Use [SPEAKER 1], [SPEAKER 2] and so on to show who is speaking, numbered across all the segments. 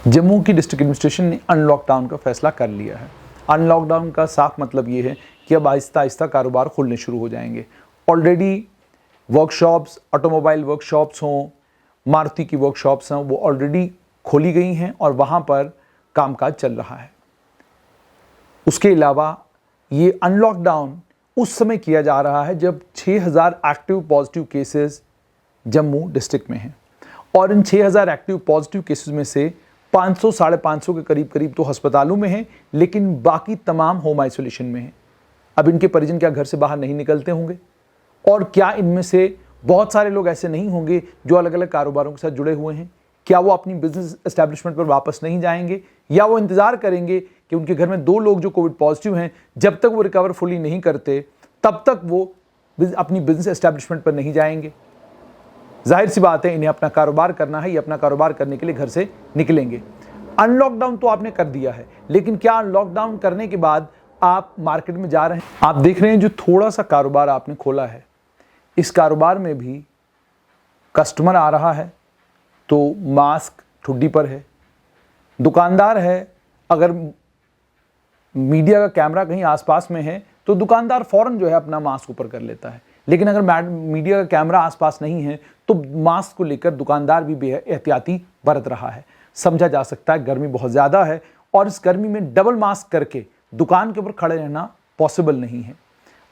[SPEAKER 1] जम्मू की district administration ने unlockdown का फैसला कर लिया है। अनलॉकडाउन का साफ मतलब ये है कि अब आहिस्ता आहिस्ता कारोबार खुलने शुरू हो जाएंगे। ऑलरेडी वर्कशॉप्स, ऑटोमोबाइल वर्कशॉप्स हों, मारुति की वर्कशॉप्स हों, वो ऑलरेडी खोली गई हैं और वहाँ पर कामकाज चल रहा है। उसके अलावा ये अनलॉकडाउन उस समय किया जा रहा है जब 6000 active positive cases Jammu district में हैं और इन 6000 एक्टिव पॉजिटिव केसेस में से 500 साढ़े 500 के करीब तो अस्पतालों में हैं, लेकिन बाकी तमाम होम आइसोलेशन में हैं। अब इनके परिजन क्या घर से बाहर नहीं निकलते होंगे? और क्या इनमें से बहुत सारे लोग ऐसे नहीं होंगे जो अलग अलग कारोबारों के साथ जुड़े हुए हैं? क्या वो अपनी बिजनेस एस्टैब्लिशमेंट पर वापस नहीं जाएंगे या वो इंतजार करेंगे कि उनके घर में 2 लोग जो कोविड पॉजिटिव हैं, जब तक वो रिकवर फुली नहीं करते तब तक वो अपनी बिजनेस एस्टैब्लिशमेंट पर नहीं जाएंगे? जाहिर सी बात है, इन्हें अपना कारोबार करना है, ये अपना कारोबार करने के लिए घर से निकलेंगे। अनलॉकडाउन तो आपने कर दिया है, लेकिन क्या अनलॉकडाउन करने के बाद आप मार्केट में जा रहे हैं? आप देख रहे हैं जो थोड़ा सा कारोबार आपने खोला है, इस कारोबार में भी कस्टमर आ रहा है तो मास्क ठुड्डी पर है। दुकानदार है, अगर मीडिया का कैमरा कहीं आसपास में है तो दुकानदार फौरन जो है अपना मास्क ऊपर कर लेता है, लेकिन अगर मीडिया का कैमरा आसपास नहीं है तो मास्क को लेकर दुकानदार भी एहतियाती बरत रहा है। समझा जा सकता है गर्मी बहुत ज़्यादा है और इस गर्मी में डबल मास्क करके दुकान के ऊपर खड़े रहना पॉसिबल नहीं है।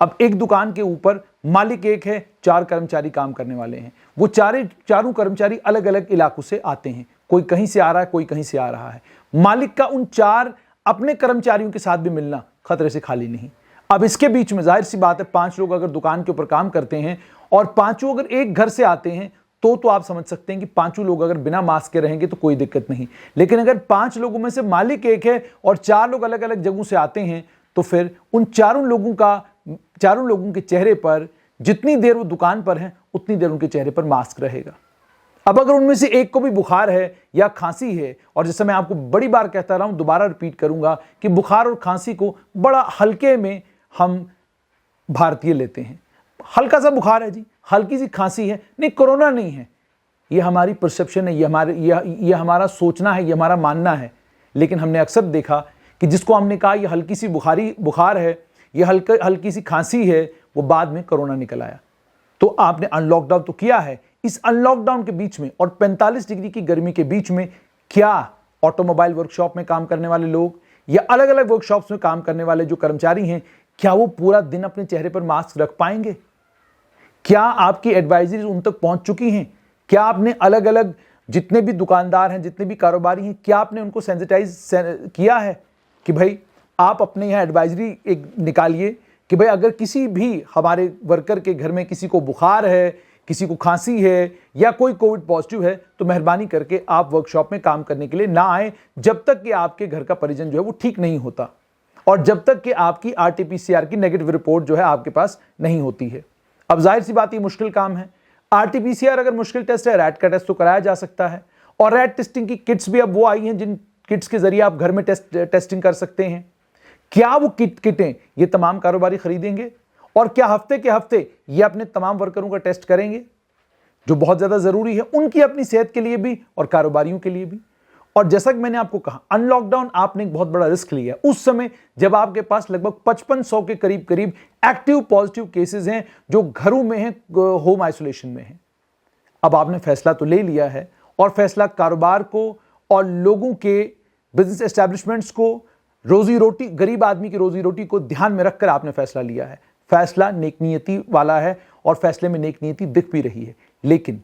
[SPEAKER 1] अब एक दुकान के ऊपर मालिक एक है, 4 कर्मचारी काम करने वाले हैं। वो चारों कर्मचारी अलग अलग इलाकों से आते हैं, कोई कहीं से आ रहा है, कोई कहीं से आ रहा है। मालिक का उन 4 अपने कर्मचारियों के साथ भी मिलना खतरे से खाली नहीं। अब इसके बीच में जाहिर सी बात है, 5 लोग अगर दुकान के ऊपर काम करते हैं और 5 अगर एक घर से आते हैं तो आप समझ सकते हैं कि 5 लोग अगर बिना मास्क के रहेंगे तो कोई दिक्कत नहीं। लेकिन अगर 5 लोगों में से मालिक एक है और 4 लोग अलग अलग जगहों से आते हैं तो फिर उन चारों लोगों के चेहरे पर जितनी देर वो दुकान पर हैं उतनी देर उनके चेहरे पर मास्क रहेगा। अब अगर उनमें से एक को भी बुखार है या खांसी है, और जैसे मैं आपको बड़ी बार कहता रहा हूं, दोबारा रिपीट करूंगा कि बुखार और खांसी को बड़ा हल्के में हम भारतीय लेते हैं। हल्का सा बुखार है जी, हल्की सी खांसी है, नहीं कोरोना नहीं है। ये हमारी परसेप्शन है, ये हमारा सोचना है, ये हमारा मानना है। लेकिन हमने अक्सर देखा कि जिसको हमने कहा ये हल्की सी बुखार है, ये हल्की सी खांसी है, वो बाद में कोरोना निकल आया। तो आपने अनलॉकडाउन तो किया है, इस अनलॉकडाउन के बीच में और 45 डिग्री की गर्मी के बीच में क्या ऑटोमोबाइल वर्कशॉप में काम करने वाले लोग या अलग अलग वर्कशॉप्स में काम करने वाले जो कर्मचारी हैं, क्या वो पूरा दिन अपने चेहरे पर मास्क रख पाएंगे? क्या आपकी एडवाइजरीज उन तक पहुंच चुकी हैं? क्या आपने अलग अलग जितने भी दुकानदार हैं, जितने भी कारोबारी हैं, क्या आपने उनको सेंसिटाइज किया है कि भाई आप अपने यहाँ एडवाइजरी एक निकालिए कि भाई अगर किसी भी हमारे वर्कर के घर में किसी को बुखार है, किसी को खांसी है या कोई कोविड पॉजिटिव है तो मेहरबानी करके आप वर्कशॉप में काम करने के लिए ना आए जब तक कि आपके घर का परिजन जो है वो ठीक नहीं होता और जब तक कि आपकी RT-PCR की नेगेटिव रिपोर्ट जो है आपके पास नहीं होती है। अब जाहिर सी बात, ये मुश्किल काम है। RT-PCR अगर मुश्किल टेस्ट है, रैट का टेस्ट तो कराया जा सकता है और रैट टेस्टिंग की किट्स भी अब वो आई हैं जिन किट्स के जरिए आप घर में टेस्टिंग कर सकते हैं। क्या वो किटें ये तमाम कारोबारी खरीदेंगे और क्या हफ्ते के हफ्ते ये अपने तमाम वर्करों का टेस्ट करेंगे, जो बहुत ज्यादा जरूरी है उनकी अपनी सेहत के लिए भी और कारोबारियों के लिए भी? और जैसा कि मैंने आपको कहा, अनलॉकडाउन आपने एक बहुत बड़ा रिस्क लिया उस समय जब आपके पास लगभग 5500 के करीब एक्टिव पॉजिटिव केसेस हैं जो घरों में हैं, होम आइसोलेशन में हैं। अब आपने फैसला तो ले लिया है और फैसला कारोबार को और लोगों के बिजनेस एस्टैब्लिशमेंट्स को, रोजी रोटी, गरीब आदमी की रोजी रोटी को ध्यान में रखकर आपने फैसला लिया है। फैसला नेकनीयती वाला है और फैसले में नेकनीयती दिख भी रही है, लेकिन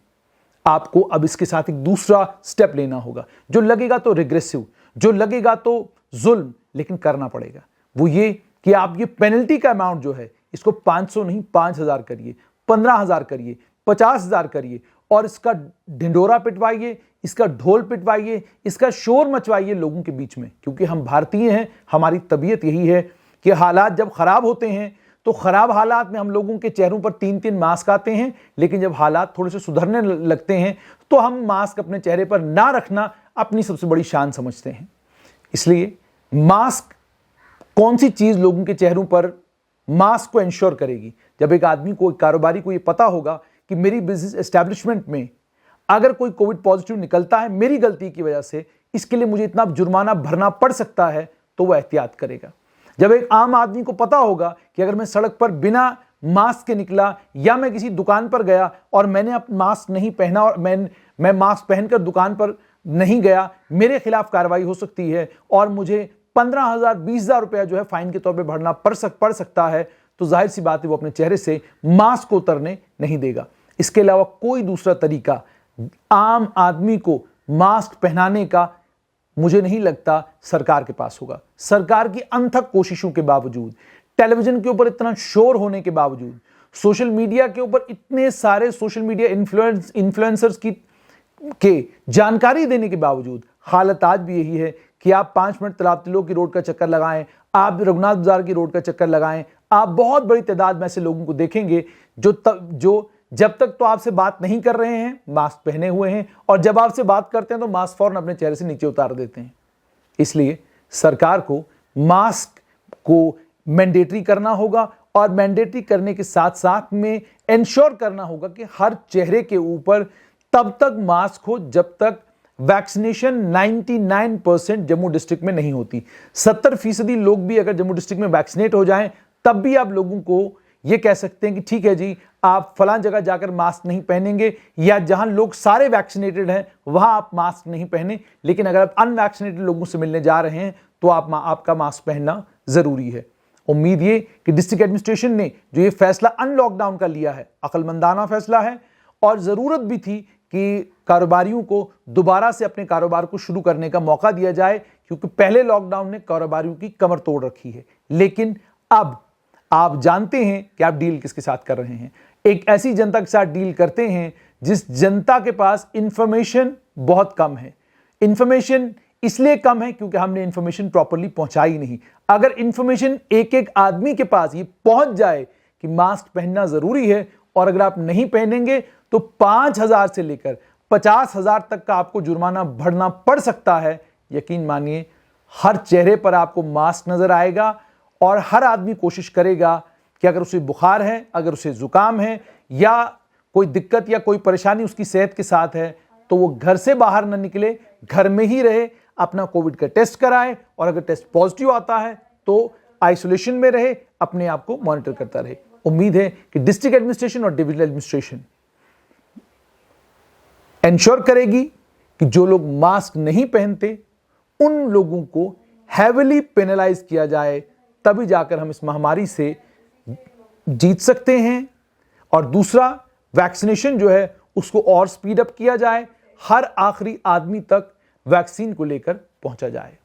[SPEAKER 1] आपको अब इसके साथ एक दूसरा स्टेप लेना होगा जो लगेगा तो रिग्रेसिव, जो लगेगा तो जुल्म, लेकिन करना पड़ेगा। वो ये कि आप ये पेनल्टी का अमाउंट जो है इसको 500 नहीं 5000 करिए, 15000 करिए, 50000 करिए और इसका ढिंडोरा पिटवाइए, इसका ढोल पिटवाइए, इसका शोर मचवाइए लोगों के बीच में। क्योंकि हम भारतीय हैं, हमारी तबीयत यही है कि हालात जब खराब होते हैं तो खराब हालात में हम लोगों के चेहरों पर 3-3 मास्क आते हैं, लेकिन जब हालात थोड़े से सुधरने लगते हैं तो हम मास्क अपने चेहरे पर ना रखना अपनी सबसे बड़ी शान समझते हैं। इसलिए मास्क कौन सी चीज लोगों के चेहरों पर मास्क को इंश्योर करेगी? जब एक आदमी को, एक कारोबारी को यह पता होगा कि मेरी बिजनेस एस्टैब्लिशमेंट में अगर कोई कोविड पॉजिटिव निकलता है मेरी गलती की वजह से, इसके लिए मुझे इतना जुर्माना भरना पड़ सकता है, तो वह एहतियात करेगा। जब एक आम आदमी को पता होगा कि अगर मैं सड़क पर बिना मास्क के निकला या मैं किसी दुकान पर गया और मैंने अपना मास्क नहीं पहना और मैं मास्क पहनकर दुकान पर नहीं गया, मेरे खिलाफ कार्रवाई हो सकती है और मुझे 15,000 20,000 रुपया जो है फाइन के तौर पे भरना पड़ सकता है, तो जाहिर सी बात है वो अपने चेहरे से मास्क को उतरने नहीं देगा। इसके अलावा कोई दूसरा तरीका आम आदमी को मास्क पहनाने का मुझे नहीं लगता सरकार के पास होगा। सरकार की अनथक कोशिशों के बावजूद, टेलीविजन के ऊपर इतना शोर होने के बावजूद, सोशल मीडिया के ऊपर इतने सारे सोशल मीडिया इन्फ्लुएंसर्स के जानकारी देने के बावजूद, हालत आज भी यही है कि आप 5 मिनट तालाब तिलों की रोड का चक्कर लगाएं, आप रघुनाथ बाजार की रोड का चक्कर लगाएं, आप बहुत बड़ी तादाद में ऐसे लोगों को देखेंगे जो जब तक तो आपसे बात नहीं कर रहे हैं मास्क पहने हुए हैं, और जब आपसे बात करते हैं तो मास्क फौरन अपने चेहरे से नीचे उतार देते हैं। इसलिए सरकार को मास्क को मैंडेटरी करना होगा और मैंडेटरी करने के साथ साथ में इंश्योर करना होगा कि हर चेहरे के ऊपर तब तक मास्क हो जब तक वैक्सीनेशन 99% जम्मू डिस्ट्रिक्ट में नहीं होती। 70% लोग भी अगर जम्मू डिस्ट्रिक्ट में वैक्सीनेट हो जाएं, तब भी आप लोगों को ये कह सकते हैं कि ठीक है जी, आप फलां जगह जाकर मास्क नहीं पहनेंगे, या जहां लोग सारे वैक्सीनेटेड हैं वहां आप मास्क नहीं पहने, लेकिन अगर आप अनवैक्सीनेटेड लोगों से मिलने जा रहे हैं तो आपका मास्क पहनना जरूरी है। उम्मीद ये कि डिस्ट्रिक्ट एडमिनिस्ट्रेशन ने जो ये फैसला अनलॉकडाउन का लिया है, अक्लमंदाना फैसला है और जरूरत भी थी कि कारोबारियों को दोबारा से अपने कारोबार को शुरू करने का मौका दिया जाए, क्योंकि पहले लॉकडाउन ने कारोबारियों की कमर तोड़ रखी है। लेकिन अब आप जानते हैं कि आप डील किसके साथ कर रहे हैं। एक ऐसी जनता के साथ डील करते हैं जिस जनता के पास इंफॉर्मेशन बहुत कम है। इंफॉर्मेशन इसलिए कम है क्योंकि हमने इंफॉर्मेशन प्रॉपर्ली पहुंचाई नहीं। अगर इंफॉर्मेशन एक एक आदमी के पास ये पहुंच जाए कि मास्क पहनना जरूरी है, और अगर आप नहीं पहनेंगे तो 5,000 से लेकर 50,000 तक का आपको जुर्माना भरना पड़ सकता है, यकीन मानिए हर चेहरे पर आपको मास्क नजर आएगा और हर आदमी कोशिश करेगा कि अगर उसे बुखार है, अगर उसे जुकाम है या कोई दिक्कत या कोई परेशानी उसकी सेहत के साथ है, तो वो घर से बाहर न निकले, घर में ही रहे, अपना कोविड का टेस्ट कराए और अगर टेस्ट पॉजिटिव आता है तो आइसोलेशन में रहे, अपने आप को मॉनिटर करता रहे। उम्मीद है कि डिस्ट्रिक्ट एडमिनिस्ट्रेशन और डिविजनल एडमिनिस्ट्रेशन इंश्योर करेगी कि जो लोग मास्क नहीं पहनते उन लोगों को हैविली पेनलाइज किया जाए, तभी जाकर हम इस महामारी से जीत सकते हैं। और दूसरा, वैक्सीनेशन जो है उसको और स्पीड अप किया जाए, हर आखिरी आदमी तक वैक्सीन को लेकर पहुंचा जाए।